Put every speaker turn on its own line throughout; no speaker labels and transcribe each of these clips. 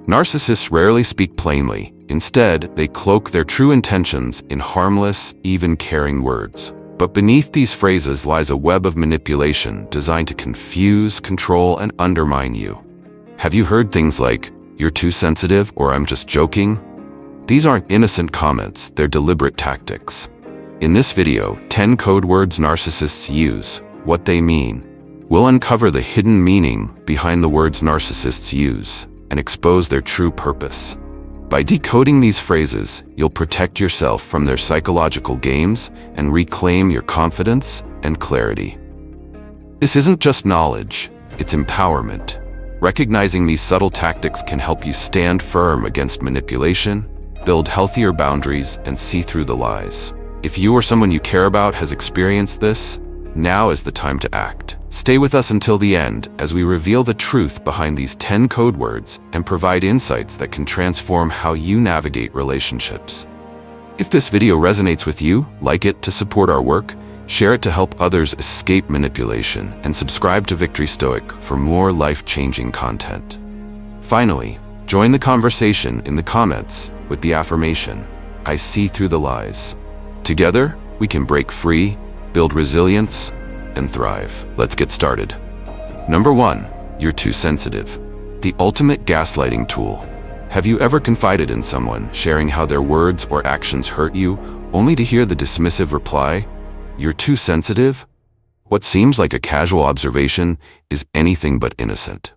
Narcissists rarely speak plainly. Instead, they cloak their true intentions in harmless, even caring words. But beneath these phrases lies a web of manipulation designed to confuse, control, and undermine you. Have you heard things like, "You're too sensitive," or "I'm just joking"? These aren't innocent comments, they're deliberate tactics. In this video, 10 code words narcissists use, what they mean. We'll uncover the hidden meaning behind the words narcissists use and expose their true purpose. By decoding these phrases, you'll protect yourself from their psychological games and reclaim your confidence and clarity. This isn't just knowledge, it's empowerment. Recognizing these subtle tactics can help you stand firm against manipulation, build healthier boundaries, and see through the lies. If you or someone you care about has experienced this, now is the time to act. Stay with us until the end as we reveal the truth behind these 10 code words and provide insights that can transform how you navigate relationships. If this video resonates with you, like it to support our work, share it to help others escape manipulation, and subscribe to Victory Stoic for more life-changing content. Finally, join the conversation in the comments with the affirmation, "I see through the lies." Together, we can break free, build resilience, and thrive. Let's get started. Number 1, you're too sensitive. The ultimate gaslighting tool. Have you ever confided in someone, sharing how their words or actions hurt you, only to hear the dismissive reply, "You're too sensitive"? What seems like a casual observation is anything but innocent.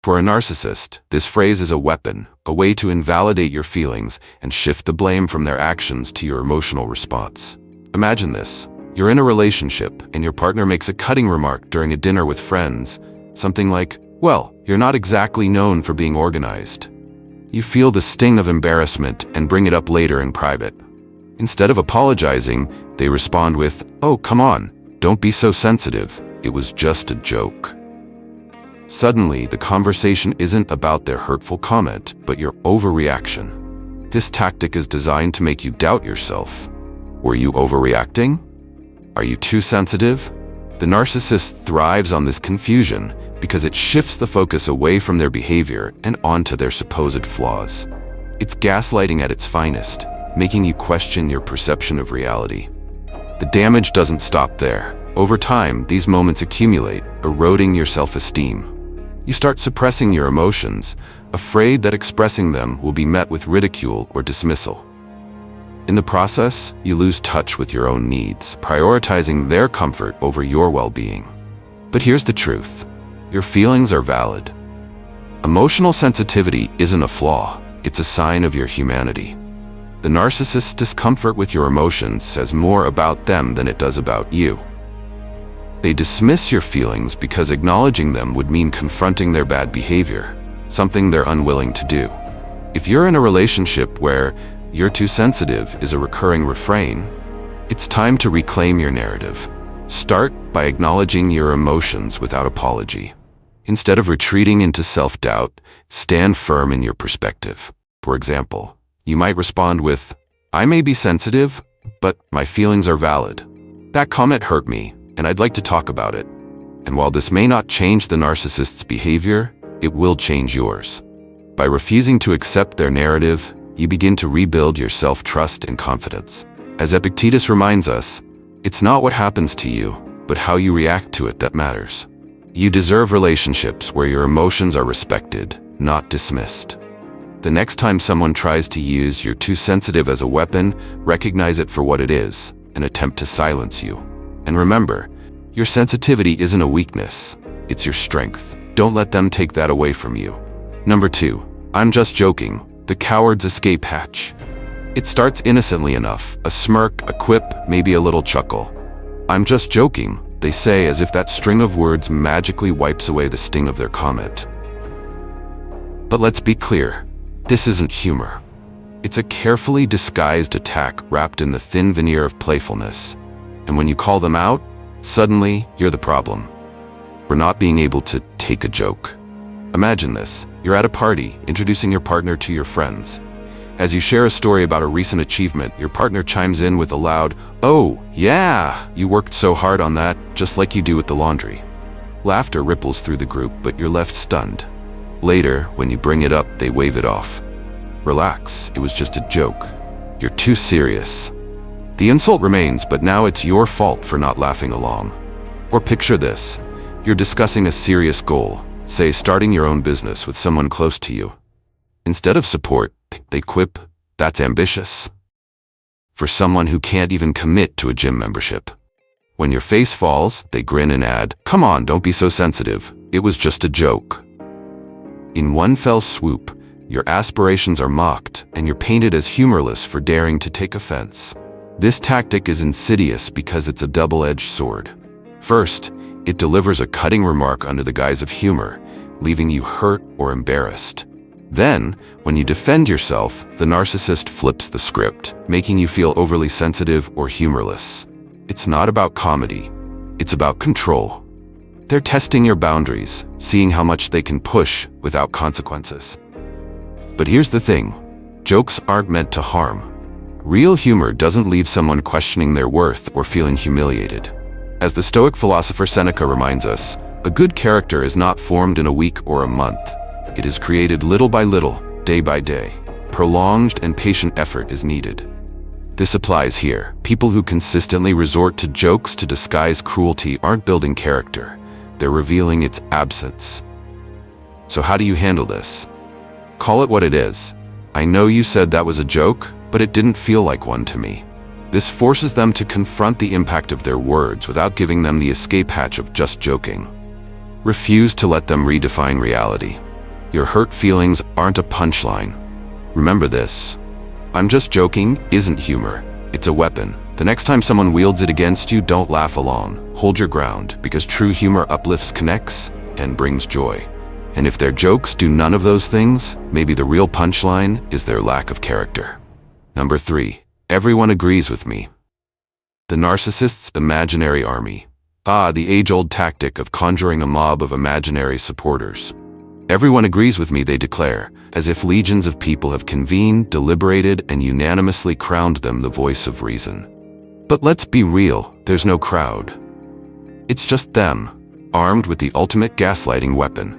For a narcissist, this phrase is a weapon, a way to invalidate your feelings and shift the blame from their actions to your emotional response. Imagine this. You're in a relationship and your partner makes a cutting remark during a dinner with friends, something like, "Well, you're not exactly known for being organized." You feel the sting of embarrassment and bring it up later in private. Instead of apologizing, they respond with, "Oh, come on, don't be so sensitive. It was just a joke." Suddenly, the conversation isn't about their hurtful comment, but your overreaction. This tactic is designed to make you doubt yourself. Were you overreacting? Are you too sensitive? The narcissist thrives on this confusion because it shifts the focus away from their behavior and onto their supposed flaws. It's gaslighting at its finest, making you question your perception of reality. The damage doesn't stop there. Over time, these moments accumulate, eroding your self-esteem. You start suppressing your emotions, afraid that expressing them will be met with ridicule or dismissal. In the process, you lose touch with your own needs, prioritizing their comfort over your well-being. But here's the truth. Your feelings are valid. Emotional sensitivity isn't a flaw, it's a sign of your humanity. The narcissist's discomfort with your emotions says more about them than it does about you. They dismiss your feelings because acknowledging them would mean confronting their bad behavior, something they're unwilling to do. If you're in a relationship where "you're too sensitive" is a recurring refrain, it's time to reclaim your narrative. Start by acknowledging your emotions without apology. Instead of retreating into self-doubt, stand firm in your perspective. For example, you might respond with, "I may be sensitive, but my feelings are valid. That comment hurt me, and I'd like to talk about it." And while this may not change the narcissist's behavior, it will change yours. By refusing to accept their narrative, you begin to rebuild your self-trust and confidence. As Epictetus reminds us, it's not what happens to you, but how you react to it that matters. You deserve relationships where your emotions are respected, not dismissed. The next time someone tries to use "you're too sensitive" as a weapon, recognize it for what it is, an attempt to silence you. And remember, your sensitivity isn't a weakness, it's your strength. Don't let them take that away from you. Number 2, I'm just joking. The coward's escape hatch. It starts innocently enough, a smirk, a quip, maybe a little chuckle. "I'm just joking," they say, as if that string of words magically wipes away the sting of their comment. But let's be clear, this isn't humor. It's a carefully disguised attack wrapped in the thin veneer of playfulness. And when you call them out, suddenly you're the problem for not being able to take a joke. Imagine this. You're at a party, introducing your partner to your friends. As you share a story about a recent achievement, your partner chimes in with a loud, "Oh, yeah, you worked so hard on that, just like you do with the laundry." Laughter ripples through the group, but you're left stunned. Later, when you bring it up, they wave it off. Relax, it was just a joke. You're too serious. The insult remains, but now it's your fault for not laughing along. Or picture this. You're discussing a serious goal, say starting your own business with someone close to you. Instead of support, they quip, "That's ambitious." For someone who can't even commit to a gym membership. When your face falls, they grin and add, "Come on, don't be so sensitive. It was just a joke." In one fell swoop, your aspirations are mocked and you're painted as humorless for daring to take offense. This tactic is insidious because it's a double-edged sword. First, it delivers a cutting remark under the guise of humor, leaving you hurt or embarrassed. Then, when you defend yourself, the narcissist flips the script, making you feel overly sensitive or humorless. It's not about comedy. It's about control. They're testing your boundaries, seeing how much they can push without consequences. But here's the thing. Jokes aren't meant to harm. Real humor doesn't leave someone questioning their worth or feeling humiliated. As the Stoic philosopher Seneca reminds us, a good character is not formed in a week or a month. It is created little by little, day by day. Prolonged and patient effort is needed. This applies here. People who consistently resort to jokes to disguise cruelty aren't building character. They're revealing its absence. So how do you handle this? Call it what it is. I know you said that was a joke, but it didn't feel like one to me. This forces them to confront the impact of their words without giving them the escape hatch of just joking. Refuse to let them redefine reality. Your hurt feelings aren't a punchline. Remember this. "I'm just joking" isn't humor. It's a weapon. The next time someone wields it against you, don't laugh along. Hold your ground, because true humor uplifts, connects, and brings joy. And if their jokes do none of those things, maybe the real punchline is their lack of character. Number 3. Everyone agrees with me. The narcissist's imaginary army. The age-old tactic of conjuring a mob of imaginary supporters. Everyone agrees with me, they declare, as if legions of people have convened, deliberated, and unanimously crowned them the voice of reason. But let's be real, there's no crowd. It's just them, armed with the ultimate gaslighting weapon.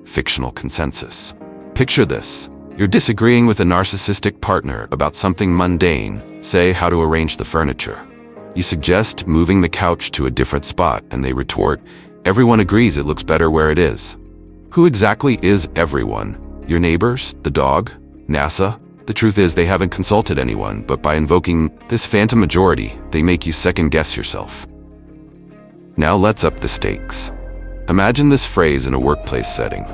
Fictional consensus. Picture this. You're disagreeing with a narcissistic partner about something mundane, say how to arrange the furniture. You suggest moving the couch to a different spot, and they retort, "Everyone agrees it looks better where it is." Who exactly is everyone? Your neighbors? The dog? NASA? The truth is they haven't consulted anyone, but by invoking this phantom majority, they make you second-guess yourself. Now let's up the stakes. Imagine this phrase in a workplace setting.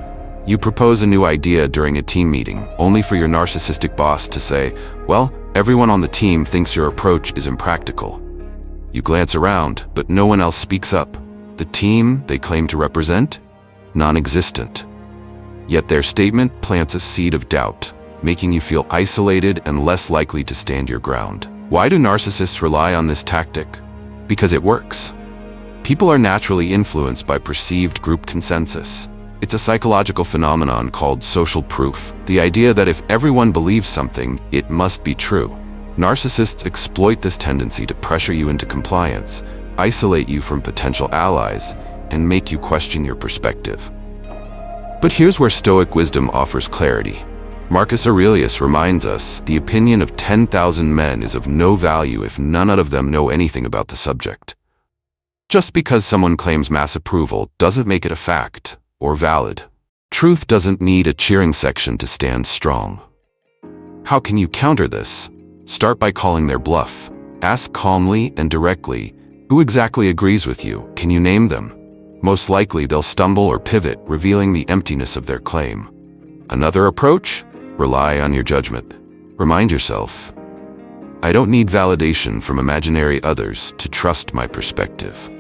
You propose a new idea during a team meeting, only for your narcissistic boss to say, "Well, everyone on the team thinks your approach is impractical." You glance around, but no one else speaks up. The team they claim to represent? Non-existent. Yet their statement plants a seed of doubt, making you feel isolated and less likely to stand your ground. Why do narcissists rely on this tactic? Because it works. People are naturally influenced by perceived group consensus. It's a psychological phenomenon called social proof, the idea that if everyone believes something, it must be true. Narcissists exploit this tendency to pressure you into compliance, isolate you from potential allies, and make you question your perspective. But here's where Stoic wisdom offers clarity. Marcus Aurelius reminds us, the opinion of 10,000 men is of no value if none of them know anything about the subject. Just because someone claims mass approval doesn't make it a fact or valid. Truth doesn't need a cheering section to stand strong. How can you counter this? Start by calling their bluff. Ask calmly and directly, who exactly agrees with you? Can you name them? Most likely they'll stumble or pivot, revealing the emptiness of their claim. Another approach? Rely on your judgment. Remind yourself, I don't need validation from imaginary others to trust my perspective.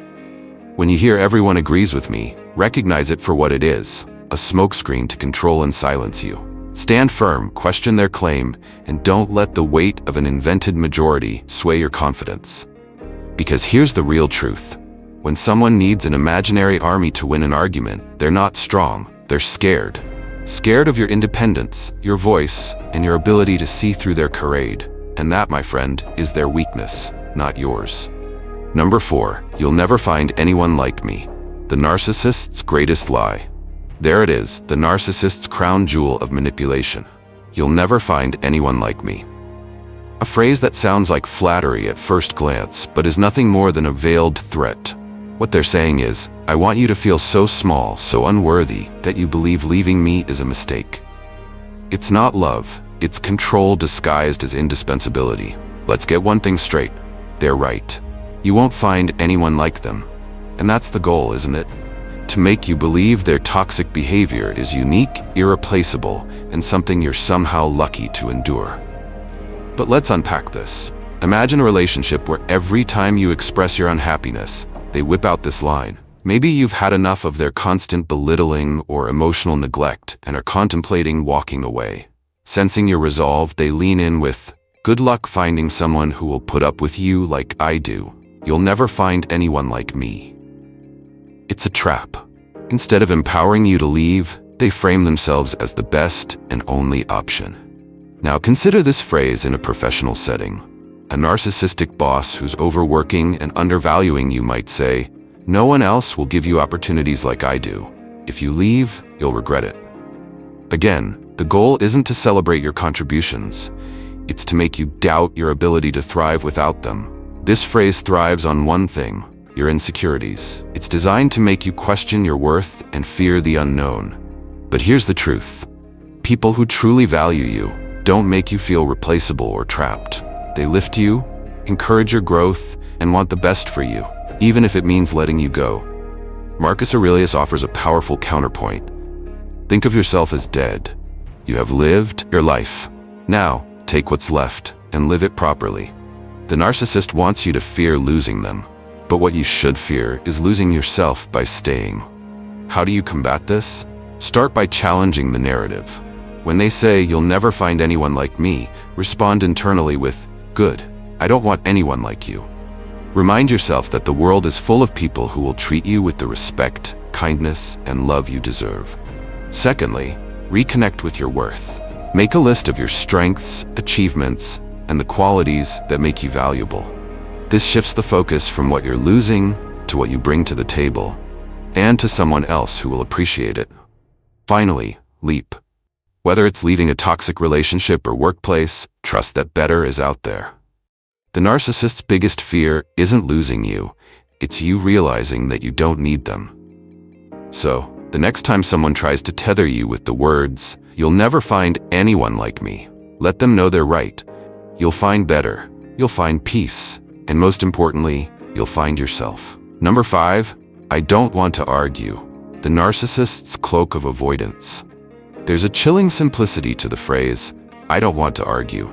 When you hear everyone agrees with me, recognize it for what it is, a smokescreen to control and silence you. Stand firm, question their claim, and don't let the weight of an invented majority sway your confidence. Because here's the real truth. When someone needs an imaginary army to win an argument, they're not strong, they're scared. Scared of your independence, your voice, and your ability to see through their charade. And that, my friend, is their weakness, not yours. Number 4, you'll never find anyone like me. The narcissist's greatest lie. There it is, the narcissist's crown jewel of manipulation. You'll never find anyone like me. A phrase that sounds like flattery at first glance, but is nothing more than a veiled threat. What they're saying is, I want you to feel so small, so unworthy, that you believe leaving me is a mistake. It's not love, it's control disguised as indispensability. Let's get one thing straight. They're right. You won't find anyone like them. And that's the goal, isn't it? To make you believe their toxic behavior is unique, irreplaceable, and something you're somehow lucky to endure. But let's unpack this. Imagine a relationship where every time you express your unhappiness, they whip out this line. Maybe you've had enough of their constant belittling or emotional neglect and are contemplating walking away. Sensing your resolve, they lean in with, "Good luck finding someone who will put up with you like I do. You'll never find anyone like me." It's a trap. Instead of empowering you to leave, they frame themselves as the best and only option. Now consider this phrase in a professional setting. A narcissistic boss who's overworking and undervaluing you might say, "No one else will give you opportunities like I do. If you leave, you'll regret it." Again, the goal isn't to celebrate your contributions. It's to make you doubt your ability to thrive without them. This phrase thrives on one thing, your insecurities. It's designed to make you question your worth and fear the unknown. But here's the truth. People who truly value you don't make you feel replaceable or trapped. They lift you, encourage your growth, and want the best for you, even if it means letting you go. Marcus Aurelius offers a powerful counterpoint. Think of yourself as dead. You have lived your life. Now, take what's left and live it properly. The narcissist wants you to fear losing them, but what you should fear is losing yourself by staying. How do you combat this? Start by challenging the narrative. When they say, "You'll never find anyone like me," respond internally with, "Good, I don't want anyone like you." Remind yourself that the world is full of people who will treat you with the respect, kindness, and love you deserve. Secondly, reconnect with your worth. Make a list of your strengths, achievements, and the qualities that make you valuable. This shifts the focus from what you're losing to what you bring to the table, and to someone else who will appreciate it. Finally, leap. Whether it's leaving a toxic relationship or workplace, trust that better is out there. The narcissist's biggest fear isn't losing you, it's you realizing that you don't need them. So, the next time someone tries to tether you with the words, "You'll never find anyone like me," let them know they're right. You'll find better, you'll find peace, and most importantly, you'll find yourself. Number 5, I don't want to argue. The narcissist's cloak of avoidance. There's a chilling simplicity to the phrase, "I don't want to argue."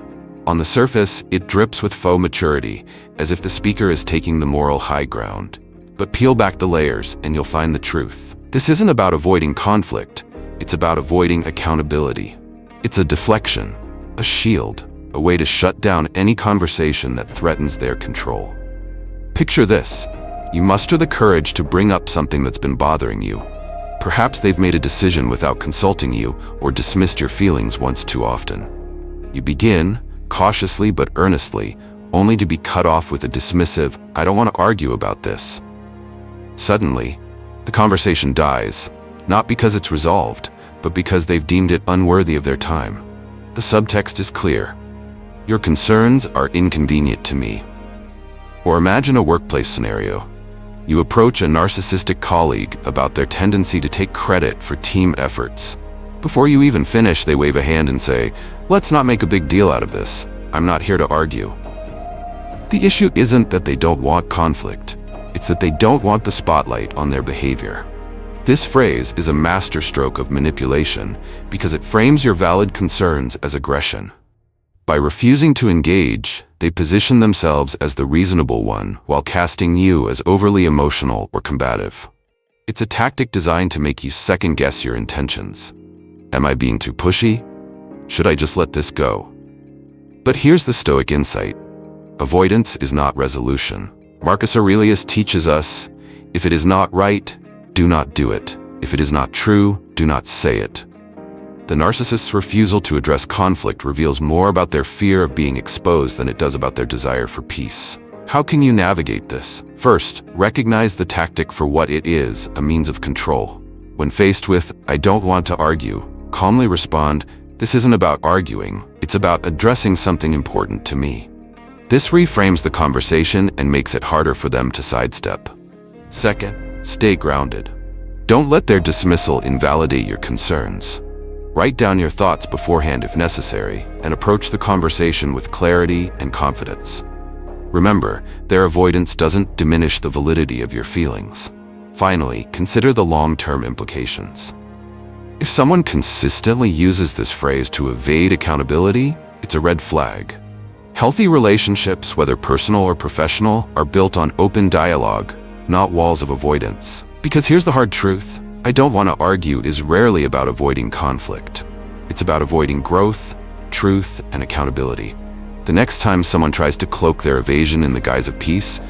On the surface, it drips with faux maturity, as if the speaker is taking the moral high ground. But peel back the layers and you'll find the truth. This isn't about avoiding conflict, it's about avoiding accountability. It's a deflection, a shield, a way to shut down any conversation that threatens their control. Picture this. You muster the courage to bring up something that's been bothering you. Perhaps they've made a decision without consulting you or dismissed your feelings once too often. You begin, cautiously but earnestly, only to be cut off with a dismissive, "I don't want to argue about this." Suddenly, the conversation dies, not because it's resolved, but because they've deemed it unworthy of their time. The subtext is clear. Your concerns are inconvenient to me. Or imagine a workplace scenario. You approach a narcissistic colleague about their tendency to take credit for team efforts. Before you even finish, they wave a hand and say, "Let's not make a big deal out of this. I'm not here to argue." The issue isn't that they don't want conflict. It's that they don't want the spotlight on their behavior. This phrase is a masterstroke of manipulation because it frames your valid concerns as aggression. By refusing to engage, they position themselves as the reasonable one while casting you as overly emotional or combative. It's a tactic designed to make you second-guess your intentions. Am I being too pushy? Should I just let this go? But here's the Stoic insight. Avoidance is not resolution. Marcus Aurelius teaches us, if it is not right, do not do it. If it is not true, do not say it. The narcissist's refusal to address conflict reveals more about their fear of being exposed than it does about their desire for peace. How can you navigate this? First, recognize the tactic for what it is, a means of control. When faced with, "I don't want to argue," calmly respond, "This isn't about arguing, it's about addressing something important to me." This reframes the conversation and makes it harder for them to sidestep. Second, stay grounded. Don't let their dismissal invalidate your concerns. Write down your thoughts beforehand if necessary, and approach the conversation with clarity and confidence. Remember, their avoidance doesn't diminish the validity of your feelings. Finally, consider the long-term implications. If someone consistently uses this phrase to evade accountability, it's a red flag. Healthy relationships, whether personal or professional, are built on open dialogue, not walls of avoidance. Because here's the hard truth: "I don't want to argue" is rarely about avoiding conflict. It's about avoiding growth, truth, and accountability. The next time someone tries to cloak their evasion in the guise of peace,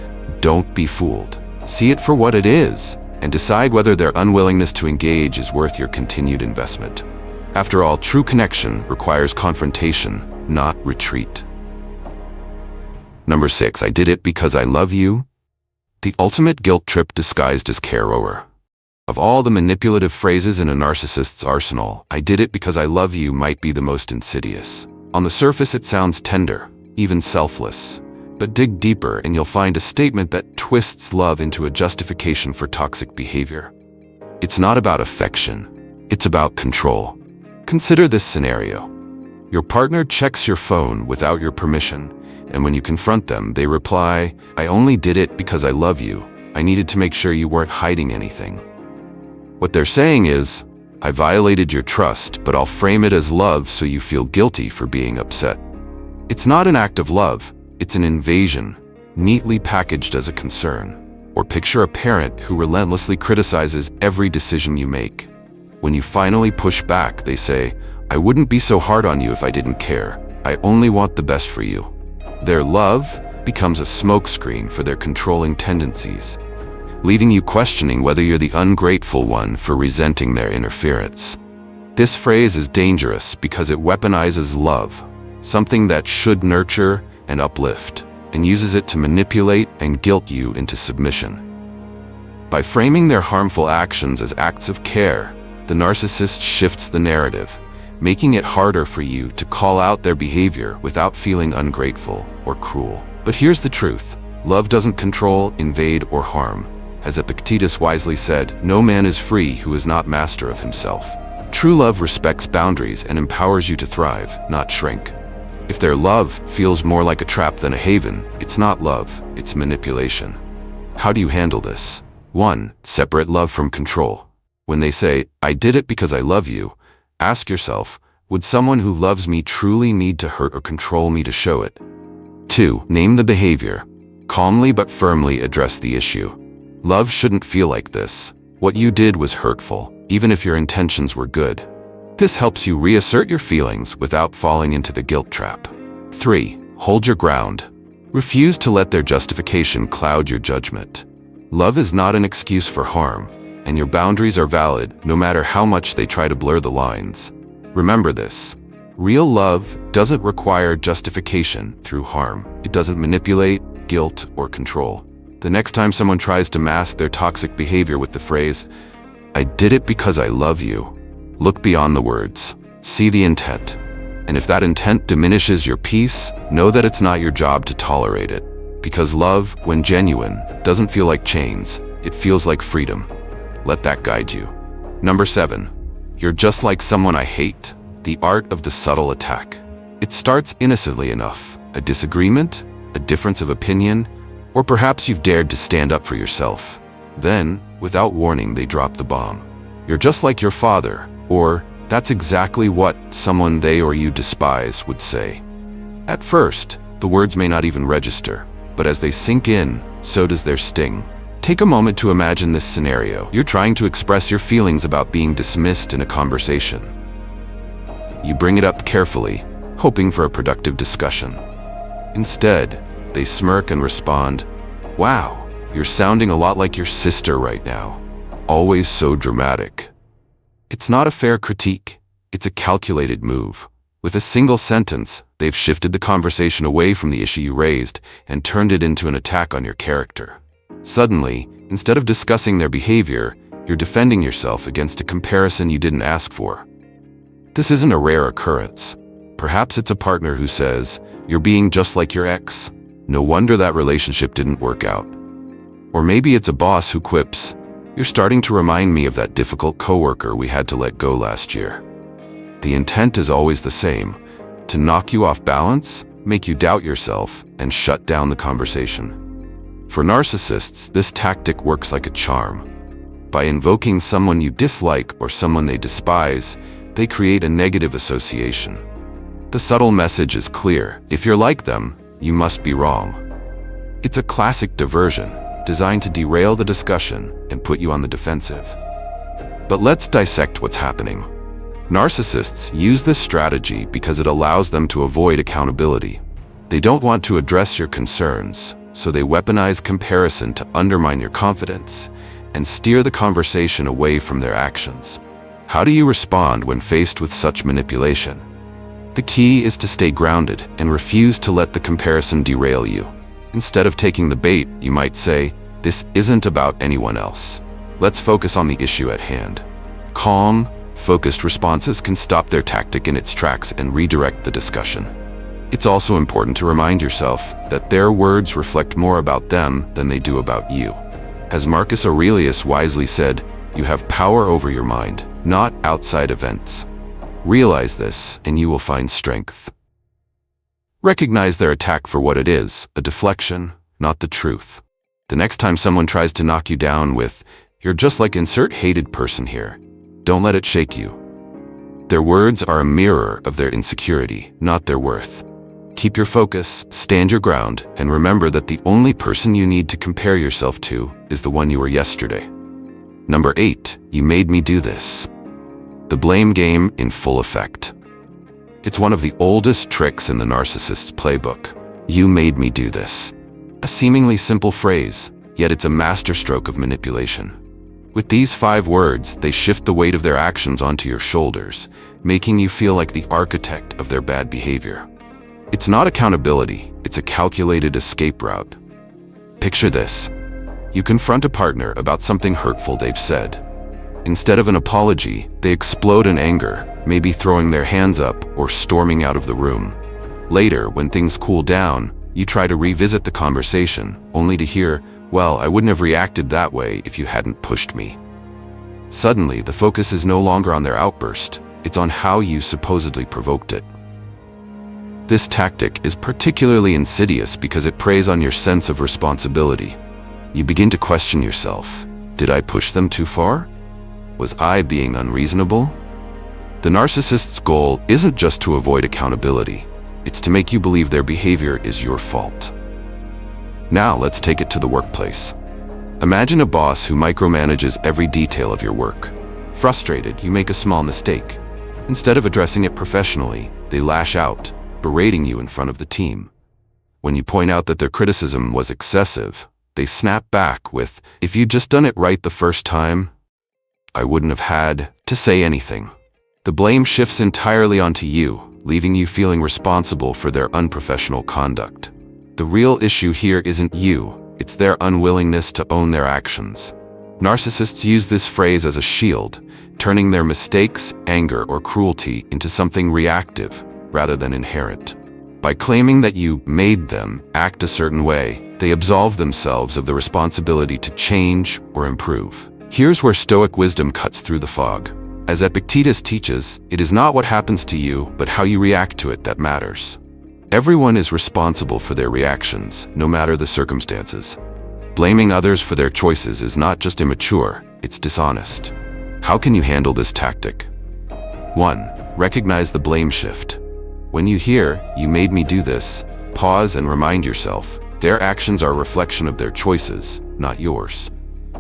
don't be fooled. See it for what it is, and decide whether their unwillingness to engage is worth your continued investment. After all, true connection requires confrontation, not retreat. Number 6, I did it because I love you. The ultimate guilt trip disguised as care-over. Of all the manipulative phrases in a narcissist's arsenal, "I did it because I love you" might be the most insidious. On the surface, it sounds tender, even selfless. But dig deeper and you'll find a statement that twists love into a justification for toxic behavior. It's not about affection, it's about control. Consider this scenario. Your partner checks your phone without your permission, and when you confront them, they reply, "I only did it because I love you. I needed to make sure you weren't hiding anything." What they're saying is, "I violated your trust, but I'll frame it as love so you feel guilty for being upset." It's not an act of love, it's an invasion, neatly packaged as a concern. Or picture a parent who relentlessly criticizes every decision you make. When you finally push back, they say, "I wouldn't be so hard on you if I didn't care. I only want the best for you." Their love becomes a smokescreen for their controlling tendencies, leaving you questioning whether you're the ungrateful one for resenting their interference. This phrase is dangerous because it weaponizes love, something that should nurture and uplift, and uses it to manipulate and guilt you into submission. By framing their harmful actions as acts of care, the narcissist shifts the narrative, making it harder for you to call out their behavior without feeling ungrateful or cruel. But here's the truth: love doesn't control, invade, or harm. As Epictetus wisely said, "No man is free who is not master of himself." True love respects boundaries and empowers you to thrive, not shrink. If their love feels more like a trap than a haven, it's not love, it's manipulation. How do you handle this? 1. Separate love from control. When they say, "I did it because I love you," ask yourself, would someone who loves me truly need to hurt or control me to show it? 2. Name the behavior. Calmly but firmly address the issue. Love shouldn't feel like this. What you did was hurtful, even if your intentions were good. This helps you reassert your feelings without falling into the guilt trap. 3. Hold your ground. Refuse to let their justification cloud your judgment. Love is not an excuse for harm, and your boundaries are valid no matter how much they try to blur the lines. Remember this: real love doesn't require justification through harm. It doesn't manipulate, guilt, or control. The next time someone tries to mask their toxic behavior with the phrase, "I did it because I love you," look beyond the words. See the intent. And if that intent diminishes your peace, know that it's not your job to tolerate it. Because love, when genuine, doesn't feel like chains. It feels like freedom. Let that guide you. Number 7. You're just like someone I hate. The art of the subtle attack. It starts innocently enough. A disagreement, a difference of opinion, or perhaps you've dared to stand up for yourself. Then, without warning, they drop the bomb. "You're just like your father," or "That's exactly what someone they or you despise would say." At first, the words may not even register, but as they sink in, so does their sting. Take a moment to imagine this scenario. You're trying to express your feelings about being dismissed in a conversation. You bring it up carefully, hoping for a productive discussion. Instead, they smirk and respond, "Wow, you're sounding a lot like your sister right now. Always so dramatic." It's not a fair critique, it's a calculated move. With a single sentence, they've shifted the conversation away from the issue you raised and turned it into an attack on your character. Suddenly, instead of discussing their behavior, You're defending yourself against a comparison you didn't ask for. This isn't a rare occurrence. Perhaps it's a partner who says, "You're being just like your ex. No wonder that relationship didn't work out." Or maybe it's a boss who quips, "You're starting to remind me of that difficult coworker we had to let go last year." The intent is always the same: to knock you off balance, make you doubt yourself, and shut down the conversation. For narcissists, this tactic works like a charm. By invoking someone you dislike or someone they despise, they create a negative association. The subtle message is clear: if you're like them, you must be wrong. It's a classic diversion, designed to derail the discussion and put you on the defensive. But let's dissect what's happening. Narcissists use this strategy because it allows them to avoid accountability. They don't want to address your concerns, so they weaponize comparison to undermine your confidence and steer the conversation away from their actions. How do you respond when faced with such manipulation? The key is to stay grounded and refuse to let the comparison derail you. Instead of taking the bait, you might say, "This isn't about anyone else. Let's focus on the issue at hand." Calm, focused responses can stop their tactic in its tracks and redirect the discussion. It's also important to remind yourself that their words reflect more about them than they do about you. As Marcus Aurelius wisely said, "You have power over your mind, not outside events." Realize this, and you will find strength. Recognize their attack for what it is, a deflection, not the truth. The next time someone tries to knock you down with, "You're just like insert hated person here," don't let it shake you. Their words are a mirror of their insecurity, not their worth. Keep your focus, stand your ground, and remember that the only person you need to compare yourself to is the one you were yesterday. Number 8, you made me do this. The blame game in full effect. It's one of the oldest tricks in the narcissist's playbook. You made me do this. A seemingly simple phrase, yet it's a masterstroke of manipulation. With these 5 words, they shift the weight of their actions onto your shoulders, making you feel like the architect of their bad behavior. It's not accountability, it's a calculated escape route. Picture this. You confront a partner about something hurtful they've said. Instead of an apology, they explode in anger, maybe throwing their hands up or storming out of the room. Later, when things cool down, you try to revisit the conversation, only to hear, "Well, I wouldn't have reacted that way if you hadn't pushed me." Suddenly, the focus is no longer on their outburst, it's on how you supposedly provoked it. This tactic is particularly insidious because it preys on your sense of responsibility. You begin to question yourself. Did I push them too far? Was I being unreasonable? The narcissist's goal isn't just to avoid accountability. It's to make you believe their behavior is your fault. Now let's take it to the workplace. Imagine a boss who micromanages every detail of your work. Frustrated, you make a small mistake. Instead of addressing it professionally, they lash out, berating you in front of the team. When you point out that their criticism was excessive, they snap back with, "If you'd just done it right the first time, I wouldn't have had to say anything." The blame shifts entirely onto you, leaving you feeling responsible for their unprofessional conduct. The real issue here isn't you, it's their unwillingness to own their actions. Narcissists use this phrase as a shield, turning their mistakes, anger, or cruelty into something reactive rather than inherent. By claiming that you made them act a certain way, they absolve themselves of the responsibility to change or improve. Here's where Stoic wisdom cuts through the fog. As Epictetus teaches, it is not what happens to you, but how you react to it that matters. Everyone is responsible for their reactions, no matter the circumstances. Blaming others for their choices is not just immature, it's dishonest. How can you handle this tactic? 1. Recognize the blame shift. When you hear, "You made me do this," pause and remind yourself, their actions are a reflection of their choices, not yours.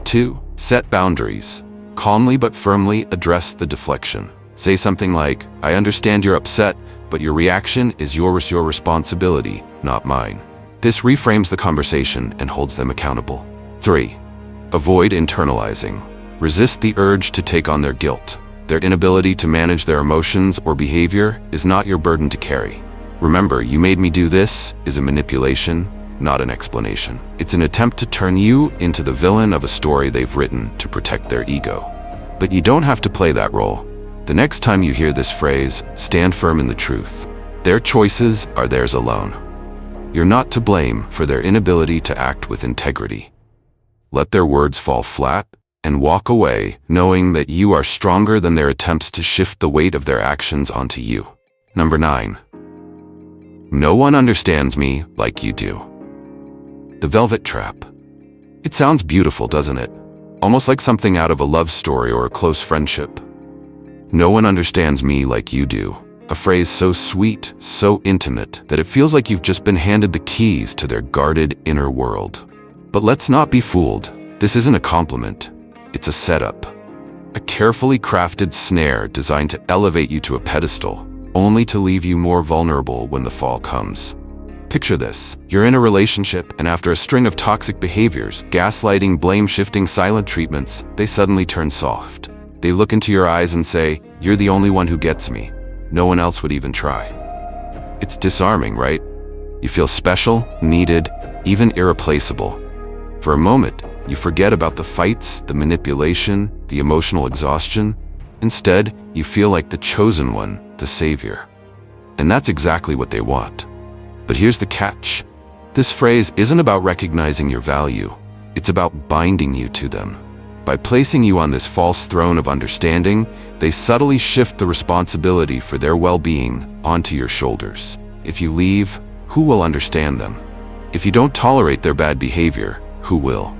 2. Set boundaries. Calmly but firmly address the deflection. Say something like, "I understand you're upset, but your reaction is your responsibility, not mine." This reframes the conversation and holds them accountable. 3. Avoid internalizing. Resist the urge to take on their guilt. Their inability to manage their emotions or behavior is not your burden to carry. Remember, "You made me do this" is a manipulation, not an explanation. It's an attempt to turn you into the villain of a story they've written to protect their ego. But you don't have to play that role. The next time you hear this phrase, stand firm in the truth. Their choices are theirs alone. You're not to blame for their inability to act with integrity. Let their words fall flat and walk away knowing that you are stronger than their attempts to shift the weight of their actions onto you. Number 9. No one understands me like you do. The velvet trap. It sounds beautiful, doesn't it? Almost like something out of a love story or a close friendship. No one understands me like you do. A phrase so sweet, so intimate, that it feels like you've just been handed the keys to their guarded inner world. But let's not be fooled. This isn't a compliment. It's a setup. A carefully crafted snare designed to elevate you to a pedestal, only to leave you more vulnerable when the fall comes. Picture this. You're in a relationship, and after a string of toxic behaviors, gaslighting, blame-shifting, silent treatments, they suddenly turn soft. They look into your eyes and say, "You're the only one who gets me. No one else would even try." It's disarming, right? You feel special, needed, even irreplaceable. For a moment, you forget about the fights, the manipulation, the emotional exhaustion. Instead, you feel like the chosen one, the savior. And that's exactly what they want. But here's the catch. This phrase isn't about recognizing your value. It's about binding you to them. By placing you on this false throne of understanding, they subtly shift the responsibility for their well-being onto your shoulders. If you leave, who will understand them? If you don't tolerate their bad behavior, who will?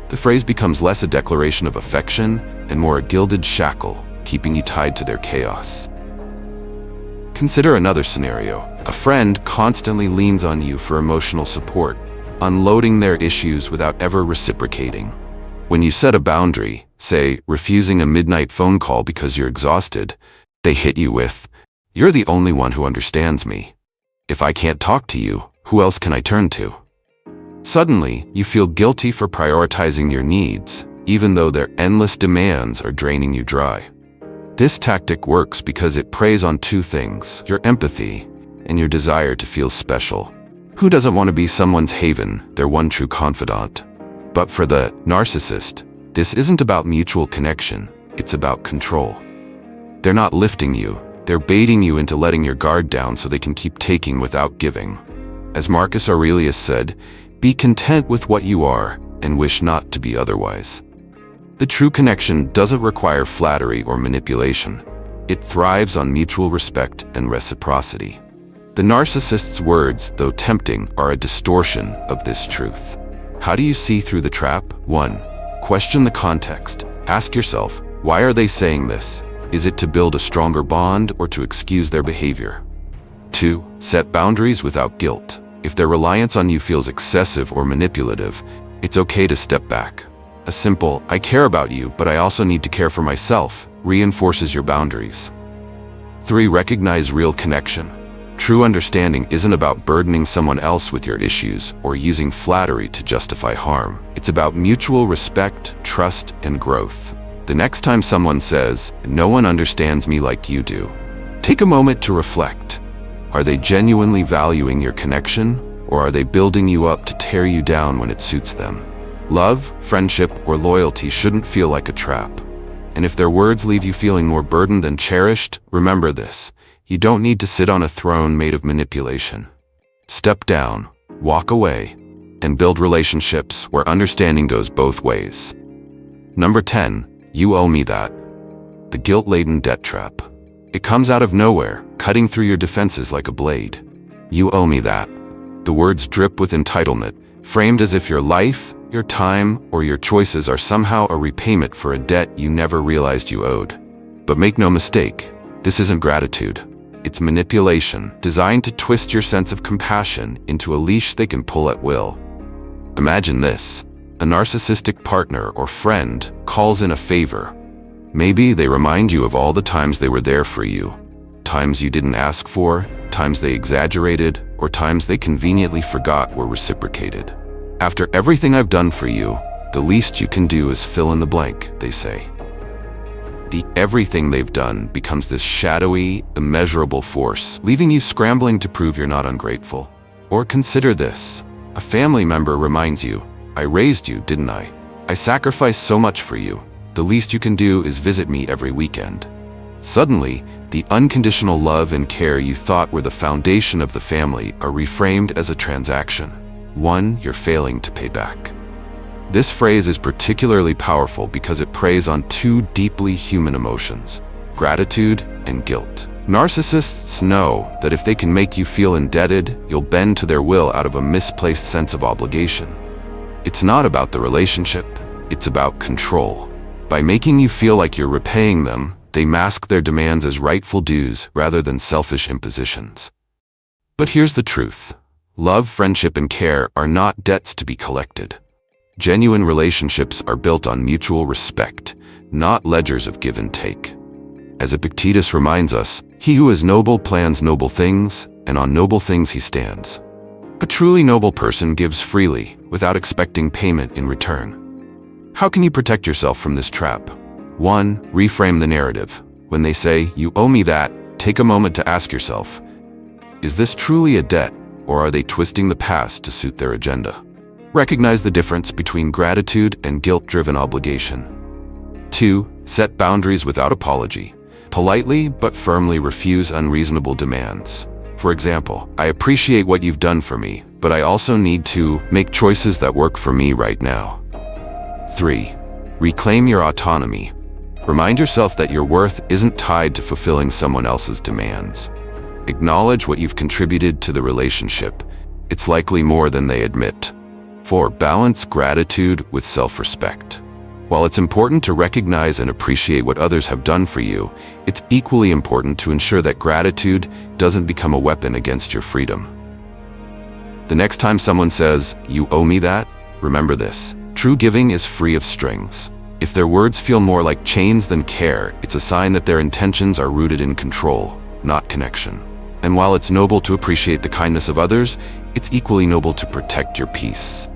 The phrase becomes less a declaration of affection and more a gilded shackle, keeping you tied to their chaos. Consider another scenario. A friend constantly leans on you for emotional support, unloading their issues without ever reciprocating. When you set a boundary, say refusing a midnight phone call because you're exhausted, they hit you with, "You're the only one who understands me. If I can't talk to you, who else can I turn to?" Suddenly, you feel guilty for prioritizing your needs, even though their endless demands are draining you dry. This tactic works because it preys on two things: your empathy and your desire to feel special. Who doesn't want to be someone's haven, their one true confidant? But for the narcissist, this isn't about mutual connection, it's about control. They're not lifting you, they're baiting you into letting your guard down so they can keep taking without giving. As Marcus Aurelius said, "Be content with what you are and wish not to be otherwise." The true connection doesn't require flattery or manipulation. It thrives on mutual respect and reciprocity. The narcissist's words, though tempting, are a distortion of this truth. How do you see through the trap? 1. Question the context. Ask yourself, why are they saying this? Is it to build a stronger bond or to excuse their behavior? 2. Set boundaries without guilt. If their reliance on you feels excessive or manipulative, it's okay to step back. A simple, "I care about you, but I also need to care for myself," reinforces your boundaries. 3. Recognize real connection. True understanding isn't about burdening someone else with your issues or using flattery to justify harm. It's about mutual respect, trust, and growth. The next time someone says, "No one understands me like you do," take a moment to reflect. Are they genuinely valuing your connection, or are they building you up to tear you down when it suits them? Love, friendship, or loyalty shouldn't feel like a trap. And if their words leave you feeling more burdened than cherished, remember this. You don't need to sit on a throne made of manipulation. Step down, walk away, and build relationships where understanding goes both ways. Number 10, you owe me that. The guilt-laden debt trap. It comes out of nowhere, cutting through your defenses like a blade. You owe me that. The words drip with entitlement, framed as if your life, your time, or your choices are somehow a repayment for a debt you never realized you owed. But make no mistake, this isn't gratitude. It's manipulation, designed to twist your sense of compassion into a leash they can pull at will. Imagine this. A narcissistic partner or friend calls in a favor. Maybe they remind you of all the times they were there for you. Times you didn't ask for, times they exaggerated, or times they conveniently forgot were reciprocated. "After everything I've done for you, the least you can do is fill in the blank," they say. The everything they've done becomes this shadowy, immeasurable force, leaving you scrambling to prove you're not ungrateful. Or consider this. A family member reminds you, "I raised you, didn't I? I sacrificed so much for you. The least you can do is visit me every weekend." Suddenly, the unconditional love and care you thought were the foundation of the family are reframed as a transaction, one you're failing to pay back. This phrase is particularly powerful because it preys on two deeply human emotions: gratitude and guilt. Narcissists know that if they can make you feel indebted, you'll bend to their will out of a misplaced sense of obligation. It's not about the relationship, it's about control. By making you feel like you're repaying them, they mask their demands as rightful dues rather than selfish impositions. But here's the truth. Love, friendship, and care are not debts to be collected. Genuine relationships are built on mutual respect, not ledgers of give and take. As Epictetus reminds us, he who is noble plans noble things, and on noble things he stands. A truly noble person gives freely, without expecting payment in return. How can you protect yourself from this trap? 1. Reframe the narrative. When they say, "You owe me that," take a moment to ask yourself, is this truly a debt, or are they twisting the past to suit their agenda? Recognize the difference between gratitude and guilt-driven obligation. 2. Set boundaries without apology. Politely but firmly refuse unreasonable demands. For example, "I appreciate what you've done for me, but I also need to make choices that work for me right now." 3. Reclaim your autonomy. Remind yourself that your worth isn't tied to fulfilling someone else's demands. Acknowledge what you've contributed to the relationship. It's likely more than they admit. 4. Balance gratitude with self-respect. While it's important to recognize and appreciate what others have done for you, it's equally important to ensure that gratitude doesn't become a weapon against your freedom. The next time someone says, "You owe me that," remember this: true giving is free of strings. If their words feel more like chains than care, it's a sign that their intentions are rooted in control, not connection. And while it's noble to appreciate the kindness of others, it's equally noble to protect your peace.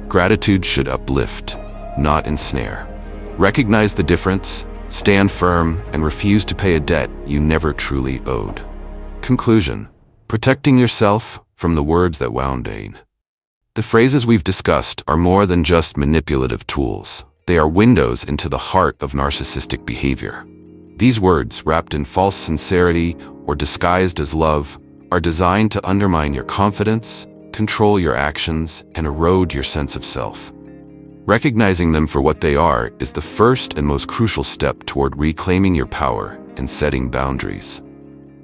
Gratitude should uplift, not ensnare. Recognize the difference, stand firm, and refuse to pay a debt you never truly owed. Conclusion: protecting yourself from the words that wound. The phrases we've discussed are more than just manipulative tools. They are windows into the heart of narcissistic behavior. These words, wrapped in false sincerity or disguised as love, are designed to undermine your confidence, control your actions, and erode your sense of self. Recognizing them for what they are is the first and most crucial step toward reclaiming your power and setting boundaries.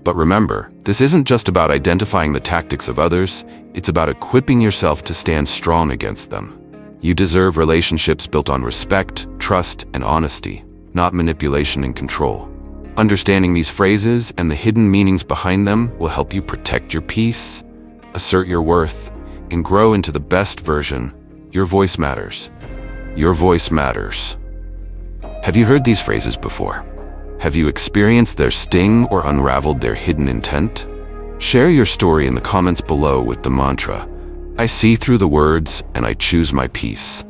But remember, this isn't just about identifying the tactics of others, it's about equipping yourself to stand strong against them. You deserve relationships built on respect, trust, and honesty, not manipulation and control. Understanding these phrases and the hidden meanings behind them will help you protect your peace, assert your worth, and grow into the best version. Your voice matters. Your voice matters. Have you heard these phrases before? Have you experienced their sting or unraveled their hidden intent? Share your story in the comments below with the mantra, "I see through the words and I choose my peace."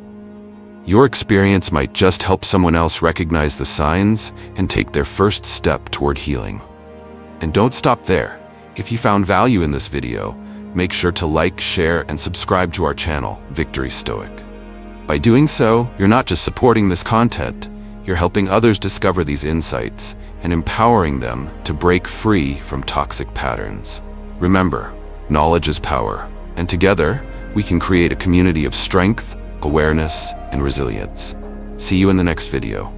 Your experience might just help someone else recognize the signs and take their first step toward healing. And don't stop there. If you found value in this video, make sure to like, share, and subscribe to our channel, Victory Stoic. By doing so, you're not just supporting this content, you're helping others discover these insights and empowering them to break free from toxic patterns. Remember, knowledge is power, and together, we can create a community of strength, awareness, and resilience. See you in the next video.